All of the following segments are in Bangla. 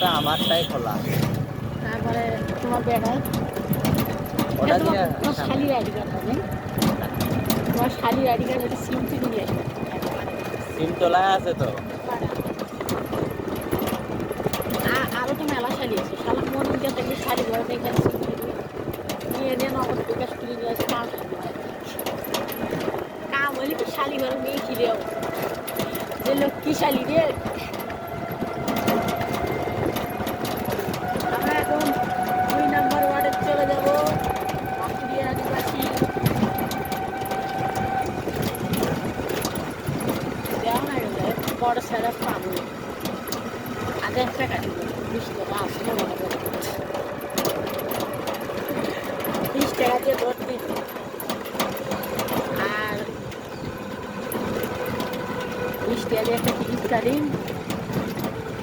তো আমারটাই খোলা। তারপরে তোমার বেড়ায় ওটা দিয়ে তোমার শালির আইডি কার্ড হবে, তোমার শালির আইডি কার্ড একটা সিম থেকে নিয়ে আসবে। সিম তোলা আছে তো। আরও তো মেলা শালি আছে, শালা মন উঠে থাকলে শাড়ি ঘরে এখানে সিম নিয়ে নিয়ে নগদ বিকাশ করে নিয়ে আসে। কাম হলে তো শালি ঘরে মেয়ে খিরে যে লক্ষ্মী শালি রে। আমরা এখন 2 নম্বর ওয়ার্ডে চলে যাব, পাকুড়িয়া আদিবাসী। দেওয়া না গেলে বড় সারা পাবো, আগে একটা কাটি 20 টাকা আসলে মনে করে 20 টাকা দিয়ে ভোট দিন। আর 20 টাকা দিয়ে একটা টিকিট কাটিন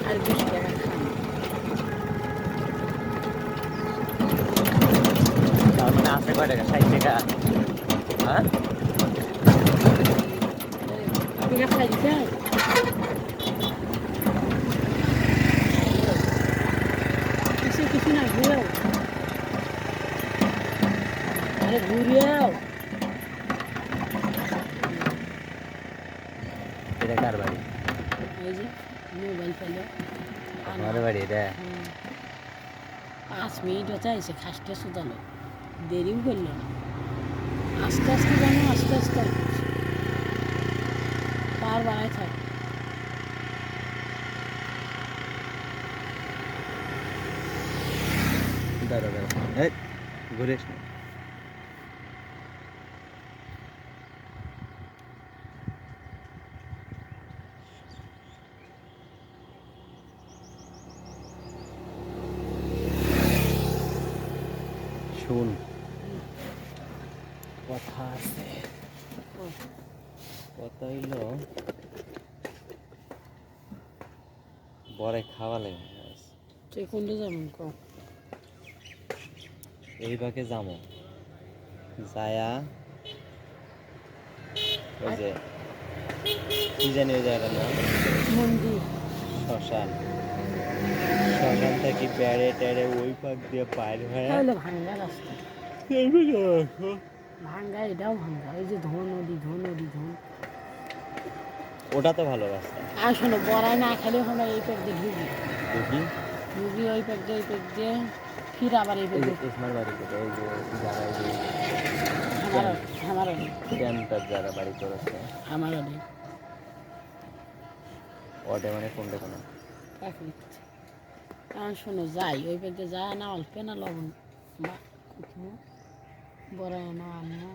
আর 20 টাকা খান। তার মানে আছে কয় টাকা? 60 টাকা। হ্যাঁ আপনি খাই দিচ্ছেন কিছু কিছু না, ঘুরেও আরে ঘুরেও। এটা কার বাড়ি? এই যে মোবাইল পেলে আমার বাড়ি এটা। 5 মিনিট হচ্ছে এসে খাসতে শুধালো, দেরিও করলো না। আস্তে আস্তে জানো, আস্তে আস্তে পার বাড়াই থাক। দাঁড়া দাঁড়া, এই ঘুরে এস না। শুন, কথা আছে। কথা হইল বরে খাওয়া লাগে। তুই কোনটা যাবেন কম এই বাকে যাবো যায়া ওই যে কি জানি ওই জায়গাটার নাম, মন্দির শ্মশান। শ্মশান থেকে বেড়ে টেড়ে ওই পাক দিয়ে পার হয়ে হলো ভাঙ্গা রাস্তা, ভাঙ্গা এটাও ভাঙ্গা। ওই যে ধন নদী, ধন নদী, ধন। ওটা তো ভালো রাস্তা। আর শোনো, বড়াই না খেলে আমরা এই প্যাক দিয়ে ঢুকি দেখি ঢুকি ওই প্যাক দিয়ে, ওই প্যাক দিয়ে ফির আবার এই প্যাক দিয়ে। ইসমার বাড়ি কোথায়? এই যে যারা এই যে আমারও ক্যাম্পটার যারা বাড়ি করেছে আমারও নেই ওটা মানে কোনটা কোনো কারণ শোনো, যাই ওই প্যাক দিয়ে যায় না, অল্প না লবণ বা কুটনো বড়াই না আনো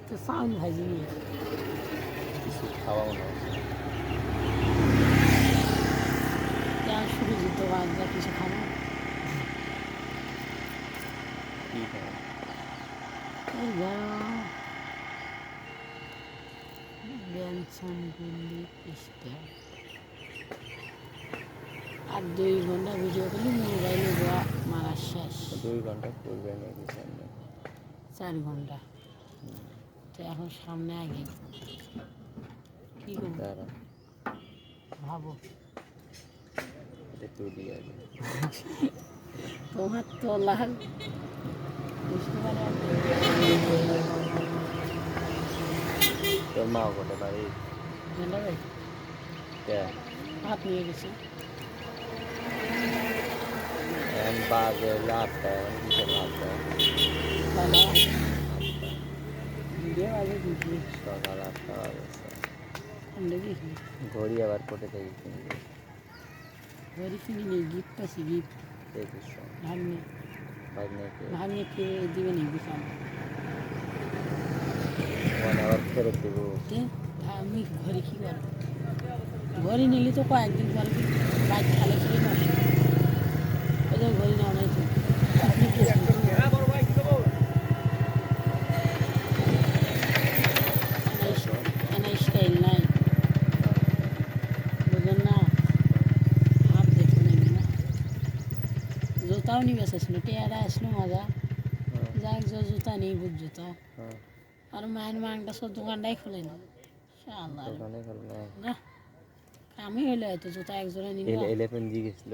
তো চাউল ভাজি নিয়ে কিছু খাওয়াও না। শুরু যেত বা কিছু খাবো কি খাওয়া? এই ব্যঞ্জন গুলি স্টার। আর 2 ঘন্টা ভিডিও করলে মোবাইলে দেওয়া মারা শেষ। 2 ঘন্টা করবে নাকি সামনে? 4 ঘন্টা। তো এখন সামনে আগে কি করবো দাঁড়া ভাবো। এটা তুলি আগে। তোমার তো লাল বুঝতে পারে। তোর মাও কোটে বাড়ি কে হাত নিয়ে গেছি এখন বাজে লাভটা কিসের লাভটা? সকাল 8টা বাজেছে। ঘড়ি আবার কোটে থেকে কিনবি? ঘড়ি কিনি নেই, গিফট পাইছি, গিফট দেখিস ভাগ্নে ভাই নাকি ভাগ্নে কে দিবে নেই বিশাল। মানে আবার ফেরত দেবো? আমি ঘড়ি কী করবো, ঘড়ি নিলে তো কয়েকদিন পরে বাইক খালে ছিল নষ্ট। ওই জন্য ঘড়ি নেওয়া নাই তো। আপনি কি স্টাইল নাই বুঝলেন না, হাত দেখতে নেবে না। জুতাও নিয়ে আসছিল, টেয়ারা আসলো মজা যাক, জুতা নেই, বুঝ জুতা। আর মায়ের মাংটা সব দোকানটাই খোলে না, শালা দোকানে খেলো না না আমি হইলে হয়তো জুতা এক জোড়া নিবো এলিফ্যান্ট জি গেছিল